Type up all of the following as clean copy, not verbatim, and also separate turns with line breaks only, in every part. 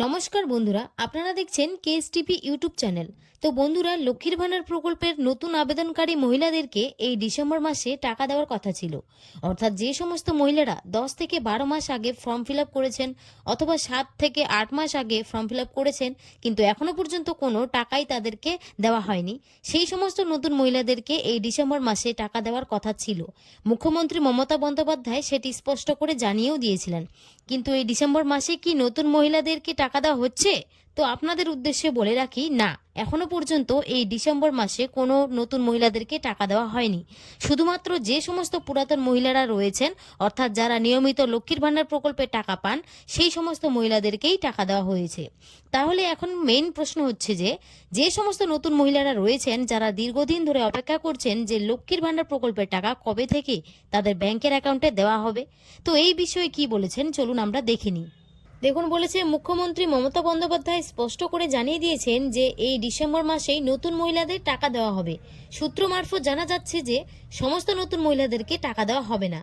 নমস্কার বন্ধুরা, আপনারা দেখছেন কেএসটিভি ইউটিউব চ্যানেল। তো বন্ধুরা, লক্ষ্মীর ভান্ডার প্রকল্পের নতুন আবেদনকারী মহিলাদেরকে এই ডিসেম্বর মাসে টাকা দেওয়ার কথা ছিল। অর্থাৎ যে সমস্ত মহিলারা 10 থেকে 12 মাস আগে ফর্ম ফিল আপ করেছেন অথবা 7 থেকে 8 মাস আগে ফর্ম ফিল আপ করেছেন, কিন্তু এখনো পর্যন্ত কোনো টাকাই তাদেরকে দেওয়া হয়নি, সেই সমস্ত নতুন মহিলাদেরকে এই ডিসেম্বর মাসে টাকা দেওয়ার কথা ছিল। মুখ্যমন্ত্রী মমতা বন্দ্যোপাধ্যায় সেটি স্পষ্ট করে জানিয়েও দিয়েছিলেন। কিন্তু এই ডিসেম্বর মাসে কি নতুন মহিলাদেরকে টাকা দেওয়া হচ্ছে? তো আপনাদের উদ্দেশ্যে বলে রাখি, না, এখনো পর্যন্ত এই ডিসেম্বর মাসে কোনো নতুন মহিলাদেরকে টাকা দেওয়া হয়নি। শুধুমাত্র যে সমস্ত পুরাতন মহিলারা রয়েছেন, অর্থাৎ যারা নিয়মিত লক্ষ্মীর ভান্ডার প্রকল্পে টাকা পান, সেই সমস্ত মহিলাদেরকেই টাকা দেওয়া হয়েছে। তাহলে এখন মেইন প্রশ্ন হচ্ছে যে যে সমস্ত নতুন মহিলারা রয়েছেন, যারা দীর্ঘদিন ধরে অপেক্ষা করছেন যে লক্ষ্মীর ভান্ডার প্রকল্পের টাকা কবে থেকে তাদের ব্যাংকের অ্যাকাউন্টে দেওয়া হবে, তো এই বিষয়ে কি বলেছেন চলুন আমরা দেখে নিই। দেখুন, বলেছে মুখ্যমন্ত্রী মমতা বন্দ্যোপাধ্যায় স্পষ্ট করে জানিয়ে দিয়েছেন যে এই ডিসেম্বর মাসেই নতুন মহিলাদের টাকা দেওয়া হবে। সূত্র মারফত জানা যাচ্ছে যে সমস্ত নতুন মহিলাদেরকে টাকা দেওয়া হবে না।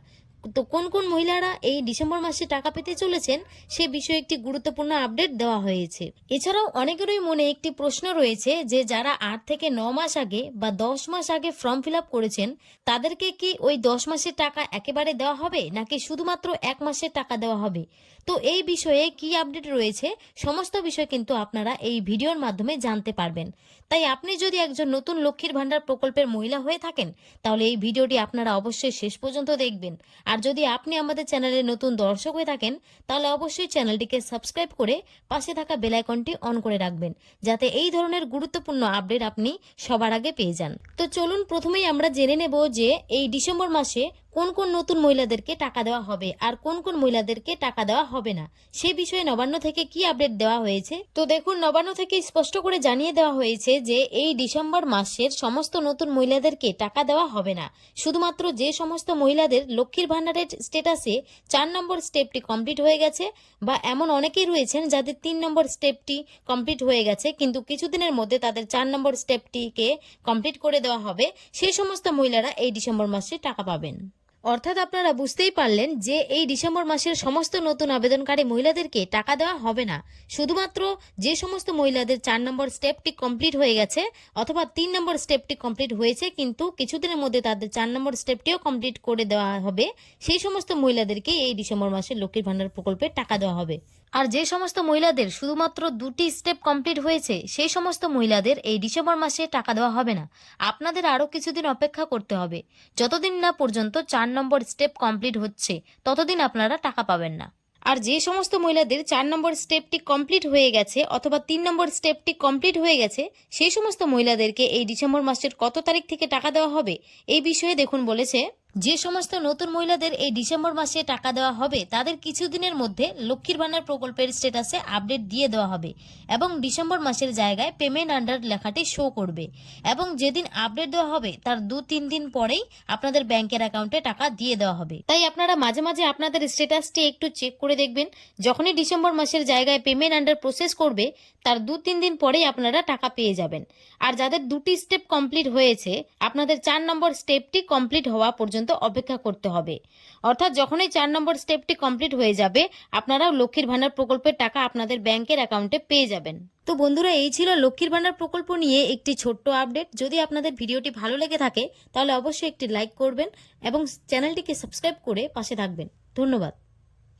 তো কোন কোন মহিলারা এই ডিসেম্বর মাসে টাকা পেতে চলেছেন সে বিষয়ে একটি গুরুত্বপূর্ণ আপডেট দেওয়া হয়েছে। এছাড়াও অনেকেরই মনে একটি প্রশ্ন রয়েছে যে যারা 8 থেকে 9 মাস আগে বা 10 মাস আগে ফর্ম ফিল আপ করেছেন, তাদেরকে কি ওই 10 মাসের টাকা একেবারে দেওয়া হবে নাকি শুধুমাত্র 1 মাসের টাকা দেওয়া হবে? তো এই বিষয়ে কি আপডেট রয়েছে সমস্ত বিষয় কিন্তু আপনারা এই ভিডিওর মাধ্যমে জানতে পারবেন। তাই আপনি যদি একজন নতুন লক্ষ্মীর ভান্ডার প্রকল্পের মহিলা হয়ে থাকেন, তাহলে এই ভিডিওটি আপনারা অবশ্যই শেষ পর্যন্ত দেখবেন। আর যদি আপনি আমাদের চ্যানেলের নতুন দর্শক হয়ে থাকেন, তাহলে অবশ্যই চ্যানেলটিকে সাবস্ক্রাইব করে পাশে থাকা বেল আইকনটি অন করে রাখবেন, যাতে এই ধরনের গুরুত্বপূর্ণ আপডেট আপনি সবার আগে পেয়ে যান। তো চলুন প্রথমেই আমরা জেনে নেব যে এই ডিসেম্বর মাসে কোন কোন নতুন মহিলাদেরকে টাকা দেওয়া হবে আর কোন কোন মহিলাদেরকে টাকা দেওয়া হবে না, সে বিষয়ে নবান্ন থেকে কি আপডেট দেওয়া হয়েছে। তো দেখুন, নবান্ন থেকে স্পষ্ট করে জানিয়ে দেওয়া হয়েছে যে এই ডিসেম্বর মাসের সমস্ত নতুন মহিলাদেরকে টাকা দেওয়া হবে না। শুধুমাত্র যে সমস্ত মহিলাদের লক্ষ্মীর ভান্ডারের স্ট্যাটাসে 4 নম্বর স্টেপটি কমপ্লিট হয়ে গেছে, বা এমন অনেকেই রয়েছেন যাদের 3 নম্বর স্টেপটি কমপ্লিট হয়ে গেছে কিন্তু কিছুদিনের মধ্যে তাদের 4 নম্বর স্টেপটিকে কমপ্লিট করে দেওয়া হবে, সেই সমস্ত মহিলারা এই ডিসেম্বর মাসে টাকা পাবেন। অর্থাৎ আপনারা বুঝতেই পারলেন যে এই ডিসেম্বর মাসের সমস্ত নতুন আবেদনকারী মহিলাদেরকে টাকা দেওয়া হবে না। শুধুমাত্র যে সমস্ত মহিলাদের 4 নম্বর স্টেপটি কমপ্লিট হয়ে গেছে অথবা 3 নম্বর স্টেপটি কমপ্লিট হয়েছে কিন্তু কিছুদিনের মধ্যে তাদের 4 নম্বর স্টেপটিও কমপ্লিট করে দেওয়া হবে, সেই সমস্ত মহিলাদেরকে এই ডিসেম্বর মাসে লক্ষ্মীর ভান্ডার প্রকল্পে টাকা দেওয়া হবে। আর যে সমস্ত মহিলাদের শুধুমাত্র 2টি স্টেপ কমপ্লিট হয়েছে, সেই সমস্ত মহিলাদের এই ডিসেম্বর মাসে টাকা দেওয়া হবে না। আপনাদের আরও কিছুদিন অপেক্ষা করতে হবে। যতদিন না পর্যন্ত 4 নম্বর স্টেপ কমপ্লিট হচ্ছে, ততদিন আপনারা টাকা পাবেন না। আর যে সমস্ত মহিলাদের 4 নম্বর স্টেপটি কমপ্লিট হয়ে গেছে অথবা 3 নম্বর স্টেপটি কমপ্লিট হয়ে গেছে, সেই সমস্ত মহিলাদেরকে এই ডিসেম্বর মাসের কত তারিখ থেকে টাকা দেওয়া হবে এই বিষয়ে দেখুন বলেছে, যে সমস্ত নতুন মহিলাদের এই ডিসেম্বর মাসে টাকা দেওয়া হবে তাদের কিছুদিনের মধ্যে লক্ষ্মীর ভান্ডার প্রকল্পের স্ট্যাটাসে আপডেট দিয়ে দেওয়া হবে এবং ডিসেম্বর মাসের জায়গায় পেমেন্ট আন্ডার লেখাটি শো করবে, এবং যেদিন আপডেট দেওয়া হবে তার 2-3 দিন পরেই আপনাদের ব্যাংকের অ্যাকাউন্টে টাকা দিয়ে দেওয়া হবে। তাই আপনারা মাঝে মাঝে আপনাদের স্ট্যাটাসটি একটু চেক করে দেখবেন। যখনই ডিসেম্বর মাসের জায়গায় পেমেন্ট আন্ডার প্রসেস করবে তার 2-3 দিন পরেই আপনারা টাকা পেয়ে যাবেন। আর যাদের 2টি স্টেপ কমপ্লিট হয়েছে, আপনাদের 4 নম্বর স্টেপটি কমপ্লিট হওয়া পর্যন্ত অপেক্ষা করতে হবে। অর্থাৎ যখনই 4 নম্বর স্টেপটি কমপ্লিট হয়ে যাবে, আপনারাও লক্ষ্মীর ভান্ডার প্রকল্পের টাকা আপনাদের ব্যাংকের অ্যাকাউন্টে পেয়ে যাবেন। তো বন্ধুরা, এই ছিল লক্ষ্মীর ভান্ডার প্রকল্প নিয়ে একটি ছোট্ট আপডেট। যদি আপনাদের ভিডিওটি ভালো লেগে থাকে তাহলে অবশ্যই একটি লাইক করবেন এবং চ্যানেলটিকে সাবস্ক্রাইব করে পাশে থাকবেন। ধন্যবাদ।